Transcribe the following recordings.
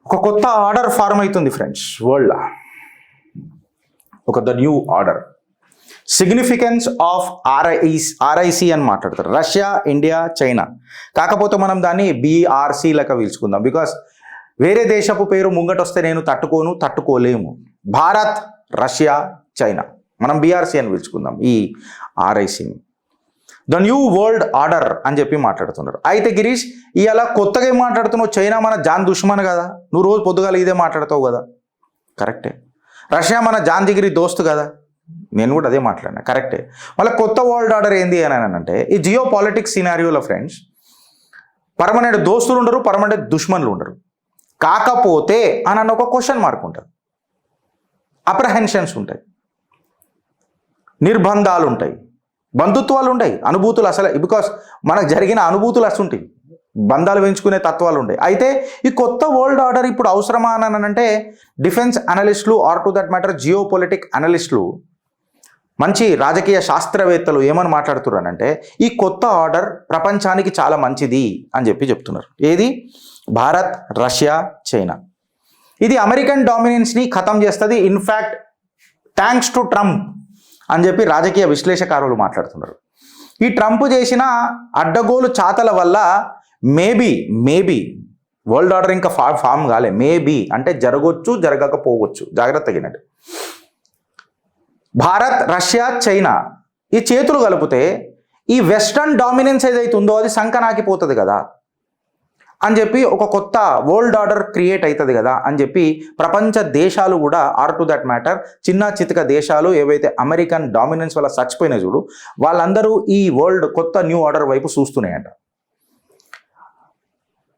ఒక కొత్త order form అవుతుంది ఫ్రెండ్స్ వరల్డ్లో. The new order. Significance of ఆర్ఐసి అని మాట్లాడతారు. Russia, India, China. కాకపోతే మనం దాన్ని బీఆర్సీ లెక్క పిలుచుకుందాం. బికాస్ వేరే దేశపు పేరు ముంగటొస్తే నేను తట్టుకోలేము. Bharat, Russia, China. మనం బీఆర్సీ అని పిలుచుకుందాం ఈ ఆర్ఐసిని. ద న్యూ వరల్డ్ ఆర్డర్ అని చెప్పి మాట్లాడుతున్నారు. అయితే గిరీష్, ఇవాళ కొత్తగా ఏం మాట్లాడుతున్నావు? చైనా మన జాన్ దుష్మన్ కదా, నువ్వు రోజు పొద్దుగాల ఇదే మాట్లాడతావు కదా. కరెక్టే. రష్యా మన జాన్ జిగిరి దోస్తు కదా, నేను కూడా అదే మాట్లాడినా. కరెక్టే. మళ్ళీ కొత్త వరల్డ్ ఆర్డర్ ఏంది అని అంటే, ఈ జియో పాలిటిక్స్ సినారియోలో ఫ్రెండ్స్ పర్మనెంట్ దోస్తులు ఉండరు, పర్మనెంట్ దుష్మన్లు ఉండరు. కాకపోతే అని ఒక క్వశ్చన్ మార్క్ ఉంటుంది, అప్రహెన్షన్స్ ఉంటాయి, నిర్బంధాలు ఉంటాయి, బంధుత్వాలు ఉంటాయి, అనుభూతులు అసలే. బికాస్ మనకు జరిగిన అనుభూతులు అసలుంటాయి, బంధాలు పెంచుకునే తత్వాలు ఉంటాయి. అయితే ఈ కొత్త వరల్డ్ ఆర్డర్ ఇప్పుడు అవసరమా అని అంటే డిఫెన్స్ అనలిస్టులు or to that matter geo politic అనలిస్టులు, మంచి రాజకీయ శాస్త్రవేత్తలు ఏమని మాట్లాడుతున్నారంటే ఈ కొత్త ఆర్డర్ ప్రపంచానికి చాలా మంచిది అని చెప్పి చెప్తున్నారు. ఏది? Bharat, Russia, China. ఇది అమెరికన్ డామినెన్స్ని ఖతం చేస్తుంది. ఇన్ఫ్యాక్ట్ థ్యాంక్స్ టు ట్రంప్ అని చెప్పి రాజకీయ విశ్లేషకారులు మాట్లాడుతున్నారు. ఈ ట్రంప్ చేసిన అడ్డగోలు చాతల వల్ల మేబీ వరల్డ్ ఆర్డర్ ఇంకా ఫామ్ కాలే. మేబీ అంటే జరగవచ్చు, జరగకపోవచ్చు, జాగ్రత్తగినండి. భారత్, రష్యా, చైనా ఈ చేతులు కలిపితే ఈ వెస్టర్న్ డామినెన్స్ ఏదైతే ఉందో అది సంకనాకిపోతుంది కదా అని చెప్పి ఒక కొత్త వరల్డ్ ఆర్డర్ క్రియేట్ అవుతుంది కదా అని చెప్పి ప్రపంచ దేశాలు కూడా ఆర్ టు దట్ మ్యాటర్ చిన్న చితక దేశాలు ఏవైతే అమెరికన్ డామినెన్స్ వల్ల చచ్చిపోయినాయి చూడు, వాళ్ళందరూ ఈ వరల్డ్ కొత్త న్యూ ఆర్డర్ వైపు చూస్తున్నాయంట.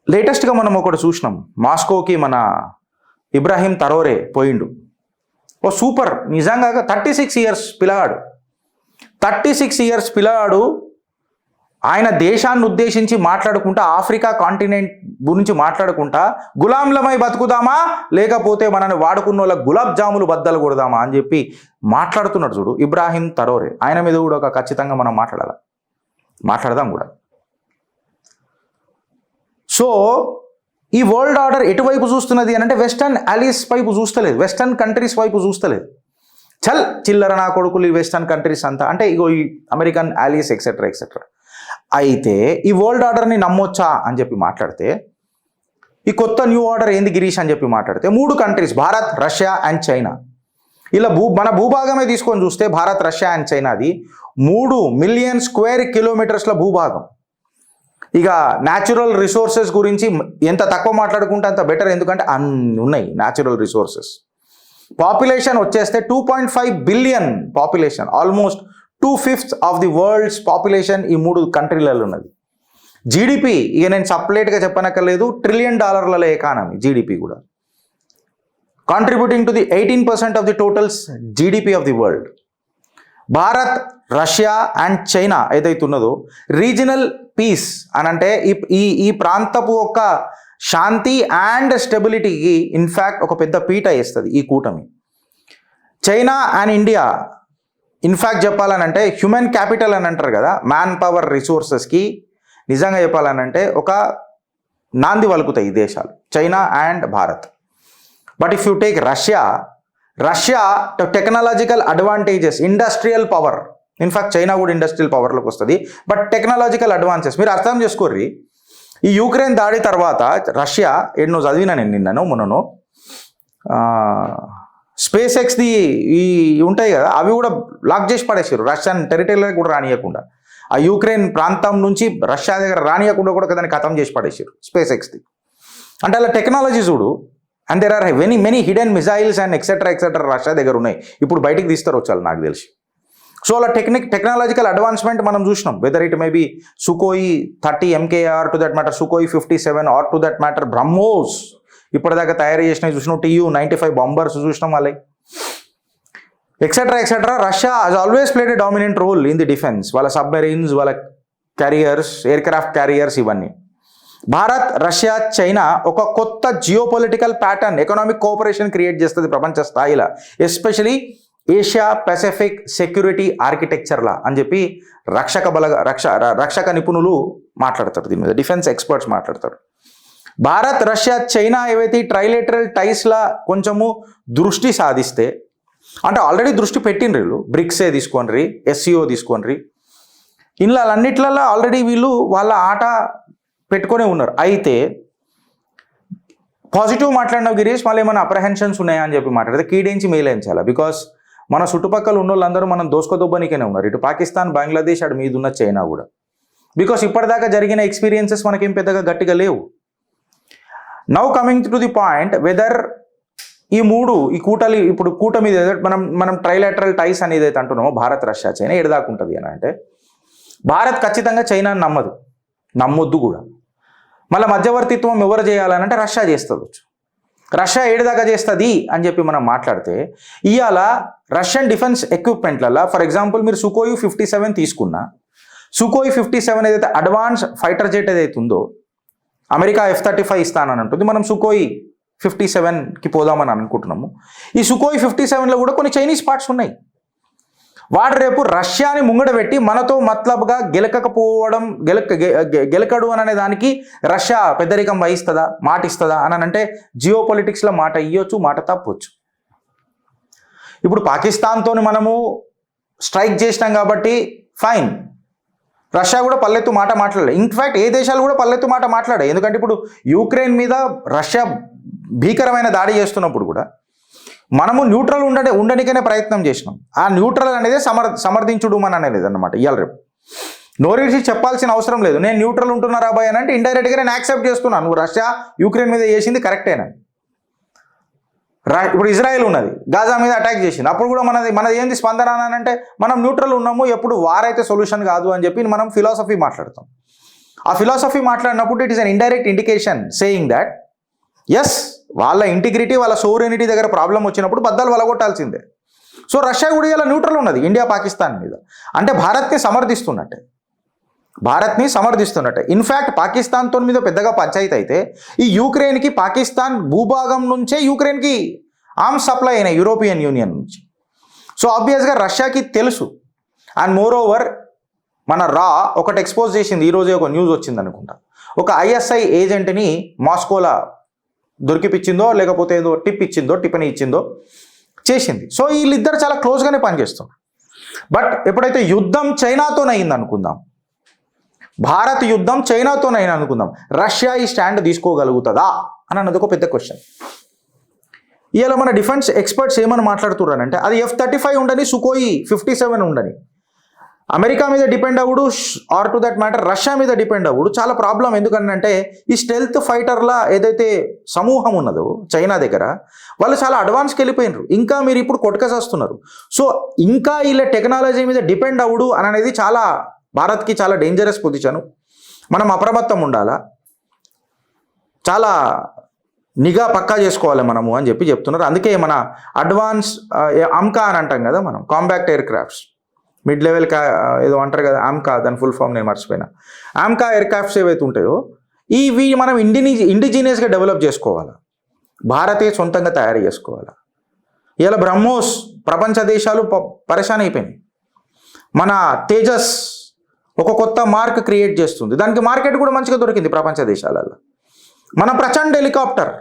లేటెస్ట్గా మనం ఒకటి చూసినాం, మాస్కోకి మన ఇబ్రాహీం తరోరే పోయిండు. ఓ సూపర్, నిజంగా 36 ఇయర్స్ పిల్లగాడు, 36 ఇయర్స్ పిల్లగాడు ఆయన దేశాన్ని ఉద్దేశించి మాట్లాడుకుంటా, ఆఫ్రికా కాంటినెంట్ గురించి మాట్లాడుకుంటా, గులాంలమై బతుకుదామా లేకపోతే మనని వాడుకున్న వాళ్ళ గులాబ్ జాములు బద్దలు కొడదామా అని చెప్పి మాట్లాడుతున్నాడు చూడు ఇబ్రాహీం తరోరే. ఆయన మీద కూడా ఒక ఖచ్చితంగా మనం మాట్లాడదాం కూడా. సో ఈ వరల్డ్ ఆర్డర్ ఎటువైపు చూస్తున్నది అని అంటే వెస్టర్న్ అలీస్ వైపు చూస్తలేదు, వెస్టర్న్ కంట్రీస్ వైపు చూస్తలేదు. చిల్లర నా కొడుకులు ఈ వెస్టర్న్ కంట్రీస్ అంతా అంటే ఇగో ఈ అమెరికన్ అలీస్ ఎక్సెట్రా. అయితే ఈ వరల్డ్ ఆర్డర్ని నమ్మొచ్చా అని చెప్పి మాట్లాడితే, ఈ కొత్త న్యూ ఆర్డర్ ఏంది గిరీష్ అని చెప్పి మాట్లాడితే 3 countries Bharat, Russia and China. ఇలా మన భూభాగమే తీసుకొని చూస్తే భారత్, రష్యా అండ్ చైనాది 3 మిలియన్ స్క్వేర్ కిలోమీటర్స్ల భూభాగం. ఇక న్యాచురల్ రిసోర్సెస్ గురించి ఎంత తక్కువ మాట్లాడుకుంటే అంత బెటర్, ఎందుకంటే అన్ని ఉన్నాయి న్యాచురల్ రిసోర్సెస్. పాపులేషన్ వచ్చేస్తే 2.5 billion population, almost 2/5 of the world's population ఈ 3 కంట్రీలలో ఉన్నది. జీడిపి ఇక నేను సపరేట్గా చెప్పనక్కర్లేదు, $1 ట్రిలియన్ ఎకానమీ జీడిపి కూడా, contributing to the 18% of the totals GDP of the world. Bharat, Russia and China ఏదైతే ఉన్నదో రీజనల్ పీస్ అని అంటే ఈ ప్రాంతపు ఒక శాంతి అండ్ స్టెబిలిటీకి ఇన్ఫ్యాక్ట్ ఒక పెద్ద పీట వేస్తుంది ఈ కూటమి. చైనా అండ్ ఇండియా ఇన్ఫ్యాక్ట్ చెప్పాలనంటే హ్యూమన్ క్యాపిటల్ అని అంటారు కదా, మ్యాన్ పవర్ రిసోర్సెస్కి నిజంగా చెప్పాలనంటే ఒక నాంది వలుకుతాయి ఈ దేశాలు, China and Bharat. But if you take Russia technological advantages, industrial power, in fact China కూడా ఇండస్ట్రియల్ పవర్లోకి వస్తుంది, బట్ టెక్నాలజికల్ అడ్వాన్సెస్ మీరు అర్థం చేసుకోర్రి. ఈ యూక్రెయిన్ దాడి తర్వాత రష్యా ఎన్నో చదివినా నేను నిన్నను మొన్నను స్పేస్ ఎక్స్ది ఈ ఉంటాయి కదా అవి కూడా లాక్ చేసి పడేసారు, రష్యన్ టెరిటరీలో కూడా రానియకుండా, ఆ యూక్రెయిన్ ప్రాంతం నుంచి రష్యా దగ్గర రానియకుండా కూడా దాన్ని ఖతం చేసి పడేసారు స్పేస్ ఎక్స్ది. అంటే అలా టెక్నాలజీ చూడు. And there are many hidden missiles and etcetera Russia దగ్గర ఉన్నాయి, ఇప్పుడు బయటికి తీస్తారు వచ్చారు నాకు తెలిసి. సో అలా టెక్నాలజికల్ అడ్వాన్స్మెంట్ మనం చూసినాం, whether it may be Sukhoi 30 MKR to that matter, Sukhoi 57 or to that matter BrahMos ఇప్పటిదాకా తయారు చేసినవి చూసినాం, TU-95 బాంబర్స్ చూసినాం వాళ్ళకి, etcetera. Russia has always played a dominant role in the defence, వాళ్ళ సబ్మెరీన్స్, వాళ్ళ క్యారియర్స్, ఎయిర్ క్రాఫ్ట్ క్యారియర్స్ ఇవన్నీ. Bharat, Russia, China ఒక కొత్త geopolitical pattern, economic cooperation create చేస్తుంది ప్రపంచ స్థాయిలో, ఎస్పెషలీ ఏషియా పెసిఫిక్ సెక్యూరిటీ ఆర్కిటెక్చర్లా అని చెప్పి రక్షక నిపుణులు మాట్లాడతారు, దీని మీద డిఫెన్స్ ఎక్స్పర్ట్స్ మాట్లాడతారు. భారత్, రష్యా, చైనా ఏవైతే ట్రైలేటరల్ టైస్లా కొంచెము దృష్టి సాధిస్తే, అంటే ఆల్రెడీ దృష్టి పెట్టిండ్రు వీళ్ళు, బ్రిక్సే తీసుకోండి, ఎస్సీఓ తీసుకోండి, ఇలా అన్నిట్లలో ఆల్రెడీ వీళ్ళు వాళ్ళ ఆట పెట్టుకునే ఉన్నారు. అయితే పాజిటివ్ మాట్లాడిన గిరీష్ మళ్ళీ ఏమైనా అప్రహెన్షన్స్ ఉన్నాయా అని చెప్పి మాట్లాడితే కీడేంచి మేలేంచాలా. బికాస్ మన చుట్టుపక్కల ఉన్న వాళ్ళందరూ మనం దోసుకోదొబ్బనికనే ఉన్నారు. ఇటు పాకిస్తాన్, బంగ్లాదేశ్, అటు మీద ఉన్న చైనా కూడా. బికాస్ ఇప్పటిదాకా జరిగిన ఎక్స్పీరియన్సెస్ మనకేం పెద్దగా గట్టిగా లేవు. Now coming to the point whether ఈ కూటమి మనం ట్రైలాటరల్ టైస్ అనేది అయితే అంటున్నామో భారత్, రష్యా, చైనా ఎడదాకా ఉంటుంది అని అంటే భారత్ ఖచ్చితంగా చైనాని నమ్మొద్దు కూడా. మళ్ళీ మధ్యవర్తిత్వం ఎవరు చేయాలనంటే రష్యా చేస్తుంది. రష్యా ఏడుదాకా చేస్తుంది అని చెప్పి మనం మాట్లాడితే ఇవాళ రష్యన్ డిఫెన్స్ ఎక్విప్మెంట్లలో ఫర్ ఎగ్జాంపుల్ మీరు సుకోయి 57 తీసుకున్నా, సుకోయి 57 ఏదైతే అడ్వాన్స్ ఫైటర్ జెట్ ఏదైతే ఉందో అమెరికా F-35 ఇస్తానని అంటుంది, మనం సుకోయి 57కి పోదామని అనుకుంటున్నాము. ఈ సుకోయి 57లో కూడా కొన్ని చైనీస్ పార్ట్స్ ఉన్నాయి. వాడు రేపు రష్యాని ముంగడ పెట్టి మనతో మతలబ్గా గెలకడు అనే దానికి రష్యా పెద్దరికం వహిస్తుందా, మాట ఇస్తుందా అని అంటే జియో పొలిటిక్స్లో మాట ఇవ్వచ్చు, మాట తప్పవచ్చు. ఇప్పుడు పాకిస్తాన్తో మనము స్ట్రైక్ చేసినాం కాబట్టి ఫైన్, రష్యా కూడా పల్లెత్తు మాట మాట్లాడలేదు. ఇన్ఫ్యాక్ట్ ఏ దేశాలు కూడా పల్లెత్తు మాట మాట్లాడాయి. ఎందుకంటే ఇప్పుడు యుక్రెయిన్ మీద రష్యా భీకరమైన దాడి చేస్తున్నప్పుడు కూడా మనము న్యూట్రల్ ఉండడానికనే ప్రయత్నం చేసినాం. ఆ న్యూట్రల్ అనేది సమర్థించుడు మన అనేది అన్నమాట. ఇవాళ రేపు నోరిసి చెప్పాల్సిన అవసరం లేదు, నేను న్యూట్రల్ ఉంటున్నా రాబాయ్ అని అంటే ఇండైరెక్ట్గా నేను యాక్సెప్ట్ చేస్తున్నాను, నువ్వు రష్యా యుక్రెయిన్ మీద చేసింది కరెక్టేనా. ఇప్పుడు ఇజ్రాయెల్ ఉన్నది, గాజా మీద అటాక్ చేసింది, అప్పుడు కూడా మనది ఏంది స్పందన అని అంటే మనం న్యూట్రల్ ఉన్నాము, ఎప్పుడు వార్ అయితే సొల్యూషన్ కాదు అని చెప్పి మనం ఫిలాసఫీ మాట్లాడతాం. ఆ ఫిలాసఫీ మాట్లాడినప్పుడు it is an indirect indication saying that as వాళ్ళ ఇంటిగ్రిటీ, వాళ్ళ సోవరెనిటీ దగ్గర ప్రాబ్లం వచ్చినప్పుడు బద్దలు వలగొట్టాల్సిందే. సో రష్యా కూడా ఇలా న్యూట్రల్ ఉన్నది ఇండియా పాకిస్తాన్ మీద, అంటే భారత్ని సమర్థిస్తున్నట్టే. ఇన్ఫ్యాక్ట్ పాకిస్తాన్తో మీద పెద్దగా పంచాయతీ అయితే ఈ యూక్రెయిన్కి పాకిస్తాన్ భూభాగం నుంచే యూక్రెయిన్కి ఆర్మ్స్ సప్లై అయినాయి యూరోపియన్ యూనియన్ నుంచి. సో ఆబ్వియస్గా రష్యాకి తెలుసు. అండ్ మోర్ ఓవర్ మన ఒకటి ఎక్స్పోజ్ చేసింది, ఈరోజే ఒక న్యూస్ వచ్చింది అనుకుంటా, ఒక ISI ఏజెంట్ని మాస్కోలా దొరికిపించిందో లేకపోతే ఏదో టిప్పని ఇచ్చిందో చేసింది. సో వీళ్ళిద్దరు చాలా క్లోజ్గానే పనిచేస్తారు. బట్ ఎప్పుడైతే యుద్ధం చైనాతోనైంది అనుకుందాం, భారత్ యుద్ధం చైనాతోనైనా అనుకుందాం, రష్యా ఈ స్టాండ్ తీసుకోగలుగుతుందా అని అన్నది ఒక పెద్ద క్వశ్చన్. ఇవాళ మన డిఫెన్స్ ఎక్స్పర్ట్స్ ఏమని మాట్లాడుతున్నారంటే అది F-35 ఉండని, సుకోయి 57 ఉండని, అమెరికా మీద డిపెండ్ అవ్వడు, or to that matter Russia మీద డిపెండ్ అవ్వడు చాలా ప్రాబ్లం. ఎందుకంటే ఈ స్టెల్త్ ఫైటర్ల ఏదైతే సమూహం ఉన్నదో చైనా దగ్గర, వాళ్ళు చాలా అడ్వాన్స్కి వెళ్ళిపోయినారు. ఇంకా మీరు ఇప్పుడు కొట్టుకసేస్తున్నారు. సో ఇంకా వీళ్ళ టెక్నాలజీ మీద డిపెండ్ అవ్వడు అని అనేది చాలా భారత్కి చాలా డేంజరస్ పొజిషను. మనం అప్రమత్తం ఉండాలా, చాలా నిఘా పక్కా చేసుకోవాలి మనము అని చెప్తున్నారు. అందుకే మన అడ్వాన్స్ AMCA అని అంటాం కదా మనం, compact air crafts, mid level ఏదో అంటారు కదా AMCA, దాని ఫుల్ ఫామ్ నేను మర్చిపోయినా. AMCA ఎయిర్ క్రాఫ్ట్స్ ఏవైతే ఉంటాయో ఇవి మనం ఇండిజినియస్గా డెవలప్ చేసుకోవాలి, భారతీయ సొంతంగా తయారు చేసుకోవాలి. ఇలా బ్రహ్మోస్ ప్రపంచ దేశాలు పరేషాన్ అయిపోయినాయి. మన తేజస్ ఒక కొత్త మార్క్ క్రియేట్ చేస్తుంది, దానికి మార్కెట్ కూడా మంచిగా దొరికింది ప్రపంచ దేశాలలో. మన ప్రచండ్ హెలికాప్టర్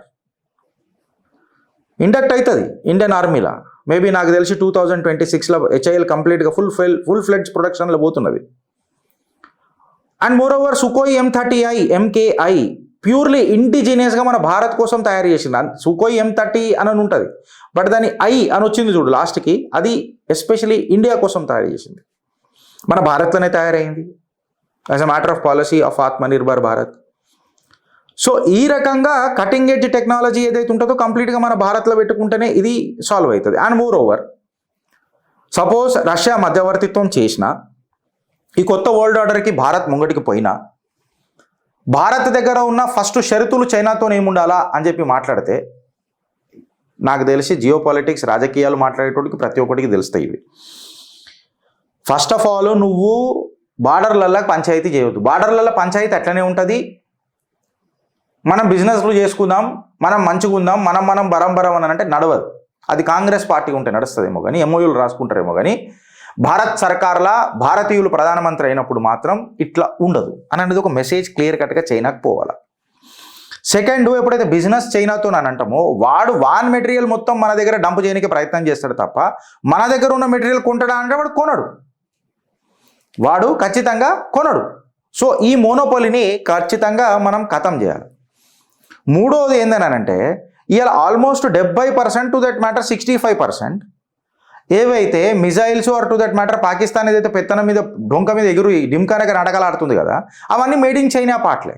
ఇండక్ట్ అవుతుంది ఇండియన్ ఆర్మీలో, మేబీ నాకు తెలిసి 2026లో HAL కంప్లీట్గా ఫుల్ ఫ్లెడ్జ్ ప్రొడక్షన్లో పోతున్నది. And moreover Sukhoi M30I MKI purely ఇండిజినియస్గా మన భారత్ కోసం తయారు చేసింది. సుకోయి M30 అని ఉంటుంది, బట్ దాని I అని వచ్చింది చూడు లాస్ట్కి, అది ఎస్పెషలీ ఇండియా కోసం తయారు చేసింది, మన భారత్లోనే తయారైంది as a matter of policy of Atmanirbhar Bharat. So ఈ రకంగా కటింగ్ ఎడ్జ్ టెక్నాలజీ ఏదైతే ఉంటుందో కంప్లీట్గా మన భారత్లో పెట్టుకుంటేనే ఇది సాల్వ్ అవుతుంది. And more over suppose Russia మధ్యవర్తిత్వం చేసినా, ఈ కొత్త వరల్డ్ ఆర్డర్కి భారత్ ముంగటికి పోయినా, భారత్ దగ్గర ఉన్న ఫస్ట్ షరతులు చైనాతో ఏముండాలా అని చెప్పి మాట్లాడితే నాకు తెలిసి జియో పాలిటిక్స్ రాజకీయాలు మాట్లాడేటోడికి ప్రతి ఒక్కటికి తెలుస్తాయి ఇవి. ఫస్ట్ ఆఫ్ ఆల్ నువ్వు బార్డర్లలో పంచాయతీ చేయవద్దు. బార్డర్లలో పంచాయతీ అట్లనే ఉంటుంది, మనం బిజినెస్లు చేసుకుందాం, మనం మంచిగా ఉందాం, మనం బరం అని అంటే నడవదు. అది కాంగ్రెస్ పార్టీ ఉంటే నడుస్తుందేమో కానీ, MOUలు రాసుకుంటారేమో కానీ, భారత్ సర్కార్లా భారతీయులు ప్రధానమంత్రి అయినప్పుడు మాత్రం ఇట్లా ఉండదు అని అనేది ఒక మెసేజ్ క్లియర్ కట్గా చైనాకు పోవాలి. సెకండ్, ఎప్పుడైతే బిజినెస్ చైనాతో అని అంటామో వాడు వాన్ మెటీరియల్ మొత్తం మన దగ్గర డంప్ చేయడానికి ప్రయత్నం చేస్తాడు తప్ప మన దగ్గర ఉన్న మెటీరియల్ కొంటాడా అంటే వాడు కొనడు, వాడు ఖచ్చితంగా కొనడు. సో ఈ మోనోపోలీని ఖచ్చితంగా మనం ఖతం చేయాలి. మూడోది ఏందనంటే ఇవాళ ఆల్మోస్ట్ 70% టు దట్ మ్యాటర్ 65% ఏవైతే missiles are to that matter Pakistan ఏదైతే పెత్తనం మీద డొంక మీద ఎగురు డింకానక నాటకాలు ఆడుతుంది కదా, అవన్నీ మేడ్ ఇన్ చైనా పార్ట్లే.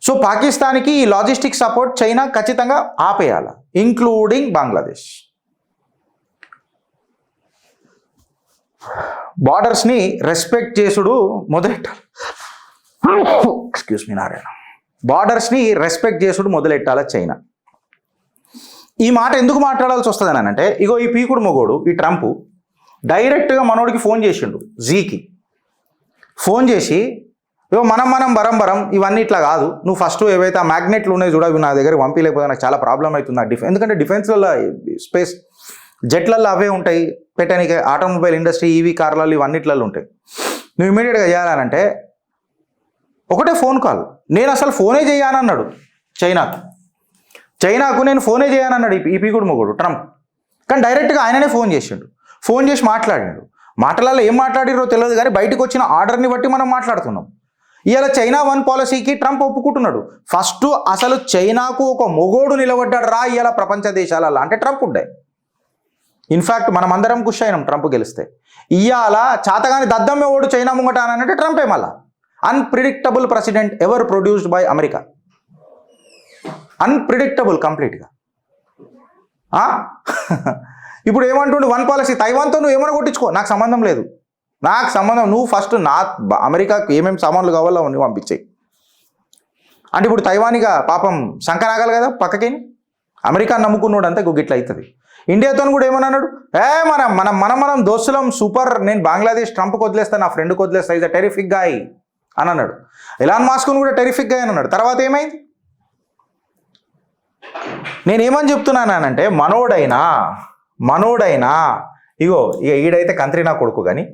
సో పాకిస్తాన్కి ఈ లాజిస్టిక్ సపోర్ట్ చైనా ఖచ్చితంగా ఆపేయాలి, ఇంక్లూడింగ్ బంగ్లాదేశ్. బార్డర్స్ని రెస్పెక్ట్ చేసుడు మొదలెట్టాలి. Excuse me Narayana. బార్డర్స్ని రెస్పెక్ట్ చేసుడు మొదలెట్టాల చైనా. ఈ మాట ఎందుకు మాట్లాడాల్సి వస్తుంది అని అంటే, ఇగో ఈ పీకుడు మొగోడు ఈ ట్రంప్ డైరెక్ట్గా మనోడికి ఫోన్ చేసిండు, జీకి ఫోన్ చేసి, ఇగో మనం బరం ఇవన్నీ ఇట్లా కాదు, నువ్వు ఫస్ట్ ఏవైతే ఆ మ్యాగ్నెట్లు ఉన్నాయి చూడ, అవి నా దగ్గర పంపించలేకపోతే నాకు చాలా ప్రాబ్లం అవుతుంది ఆ ఎందుకంటే డిఫెన్స్లలో స్పేస్ జెట్లలో అవే ఉంటాయి పెట్టడానికి, ఆటోమొబైల్ ఇండస్ట్రీ ఈవీ కార్లలో ఇవన్నిట్లలో ఉంటాయి. నువ్వు ఇమీడియట్గా చేయాలనంటే ఒకటే ఫోన్ కాల్. నేను అసలు ఫోనే చేయనన్నాడు చైనాకు నేను ఫోనే చేయనన్నాడు ఈ పీకుడు మొగుడు ట్రంప్. కానీ డైరెక్ట్గా ఆయననే ఫోన్ చేసిండు, ఫోన్ చేసి మాట్లాడిండు. మాటలలో ఏం మాట్లాడిరో తెలియదు కానీ బయటకు వచ్చిన ఆర్డర్ని బట్టి మనం మాట్లాడుతున్నాం. ఇవాళ చైనా 1 పాలసీకి ట్రంప్ ఒప్పుకుంటున్నాడు. ఫస్ట్ అసలు చైనాకు ఒక మొగోడు నిలబడ్డాడు రా ఇవాళ ప్రపంచ దేశాలలో అంటే ట్రంప్ ఉండే. ఇన్ఫ్యాక్ట్ మనం అందరం ఖుషి అయినాం ట్రంప్ గెలిస్తే. ఇవాళ చాతగాని దద్దమ్మే ఓడు చైనా ముంగట అని అంటే ట్రంపే మళ్ళా. Unpredictable president ever produced by America. Unpredictable కంప్లీట్గా. ఇప్పుడు ఏమంటుండు 1 పాలసీ, తైవాన్తో నువ్వు ఏమైనా కొట్టించుకో, నాకు సంబంధం లేదు, నువ్వు ఫస్ట్ అమెరికాకు ఏమేమి సామాన్లు కావాలో నువ్వు పంపించేయి అంటే ఇప్పుడు తైవానిగా పాపం సంకనాగాలి కదా పక్కకి. అమెరికా నమ్ముకున్నాడు అంతే గిట్ల అవుతుంది. ఇండియాతో కూడా ఏమన్నాడు, మనం దోస్తులం సూపర్, నేను బంగ్లాదేశ్ ట్రంప్కి వదిలేస్తాను, నా ఫ్రెండ్కి వదిలేస్తా, ఇస్ అ టెరిఫిక్ గాయ్ అని అన్నాడు. ఎలాన్ మాస్క్ను కూడా టెరిఫిక్ గాయ్ అని అన్నాడు. తర్వాత ఏమైంది? నేనేమని చెప్తున్నానంటే మనోడైనా ఇగో ఇక ఈడైతే కంత్రి నా కొడుకు, కానీ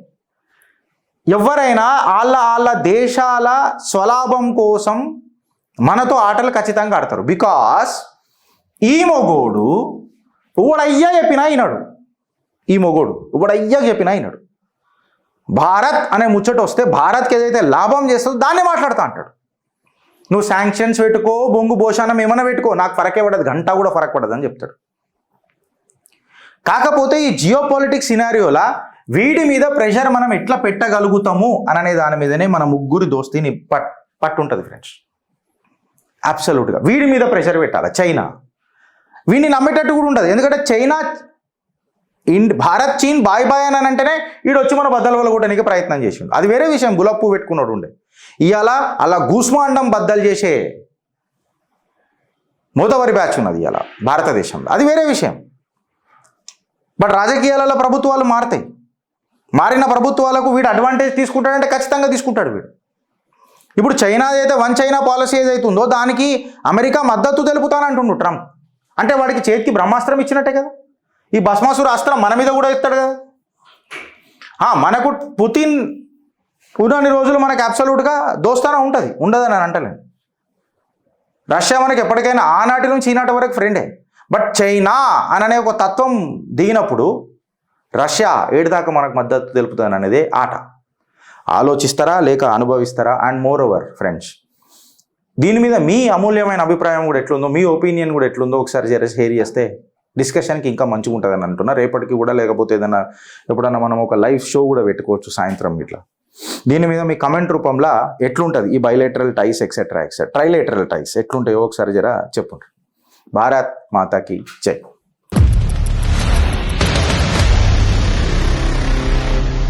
ఎవరైనా వాళ్ళ దేశాల స్వలాభం కోసం మనతో ఆటలు ఖచ్చితంగా ఆడతారు. బికాస్ ఈ మొగోడు ఎవడయ్యా చెప్పినా అయినాడు, భారత్ అనే ముచ్చట వస్తే భారత్కి ఏదైతే లాభం చేస్తుందో దాన్నే మాట్లాడుతూ అంటాడు. నువ్వు శాంక్షన్స్ పెట్టుకో, బొంగు భోషానం ఏమైనా పెట్టుకో, నాకు ఫరకే పడదు, గంట కూడా ఫరక్ పడదు అని చెప్తాడు. కాకపోతే ఈ జియో పొలిటిక్స్ సినారియోలా వీడి మీద ప్రెషర్ మనం ఎట్లా పెట్టగలుగుతాము అనే దాని మీదనే మన ముగ్గురు దోస్తీని పట్టుంటుంది ఫ్రెండ్స్. అబ్సల్యూట్గా వీడి మీద ప్రెషర్ పెట్టాలి చైనా. వీడిని నమ్మేటట్టు కూడా ఉండదు. ఎందుకంటే చైనా భారత్ చీన్ బాయ్ అని అంటేనే వీడు వచ్చి మన బద్దలు వలగొట్టడానికి ప్రయత్నం చేసిండు. అది వేరే విషయం, గులాబ్ పువ్వు పెట్టుకున్నాడు ఉండే. ఇవాళ అలా గూస్మాండం బద్దలు చేసే మూతవరి బ్యాచ్ ఉన్నది ఇవాళ భారతదేశంలో, అది వేరే విషయం. బట్ రాజకీయాలలో ప్రభుత్వాలు మారుతాయి. మారిన ప్రభుత్వాలకు వీడు అడ్వాంటేజ్ తీసుకుంటాడంటే ఖచ్చితంగా తీసుకుంటాడు వీడు. ఇప్పుడు చైనా అయితే 1 చైనా పాలసీ ఏదైతుందో దానికి అమెరికా మద్దతు తెలుపుతానంటుండు ట్రంప్. అంటే వాడికి చేతికి బ్రహ్మాస్త్రం ఇచ్చినట్టే కదా. ఈ భస్మాసుర అస్త్రం మన మీద కూడా ఇస్తాడు కదా. మనకు పుతిన్ ఉన్నన్ని రోజులు మనకు అబ్సల్యూట్గా దోస్తానా ఉంటుంది, ఉండదని అని అంటలేను. రష్యా మనకి ఎప్పటికైనా ఆనాటి నుంచి ఈనాటి వరకు ఫ్రెండే. బట్ చైనా అనే ఒక తత్వం దిగినప్పుడు రష్యా ఏడుదాకా మనకు మద్దతు తెలుపుతుంది అనేది ఆట. ఆలోచిస్తారా లేక అనుభవిస్తారా? అండ్ మోర్ ఓవర్ ఫ్రెండ్స్, దీని మీద మీ అమూల్యమైన అభిప్రాయం కూడా ఎట్లుందో, మీ ఒపీనియన్ కూడా ఎట్లుందో ఒకసారి షేర్ చేస్తే డిస్కషన్కి ఇంకా మంచిగా ఉంటుందని అంటున్నా. రేపటికి కూడా లేకపోతే ఏదైనా ఎప్పుడన్నా మనం ఒక లైవ్ షో కూడా పెట్టుకోవచ్చు సాయంత్రం ఇట్లా. దీని మీద మీ కమెంట్ రూపంలో ఎట్లుంటుంది ఈ బైలేటరల్ టైస్ ఎక్సెట్రా ట్రైలేటరల్ టైస్ ఎట్లుంటాయో ఒకసారి చెప్పండి. భారత్ మాతాకి జై.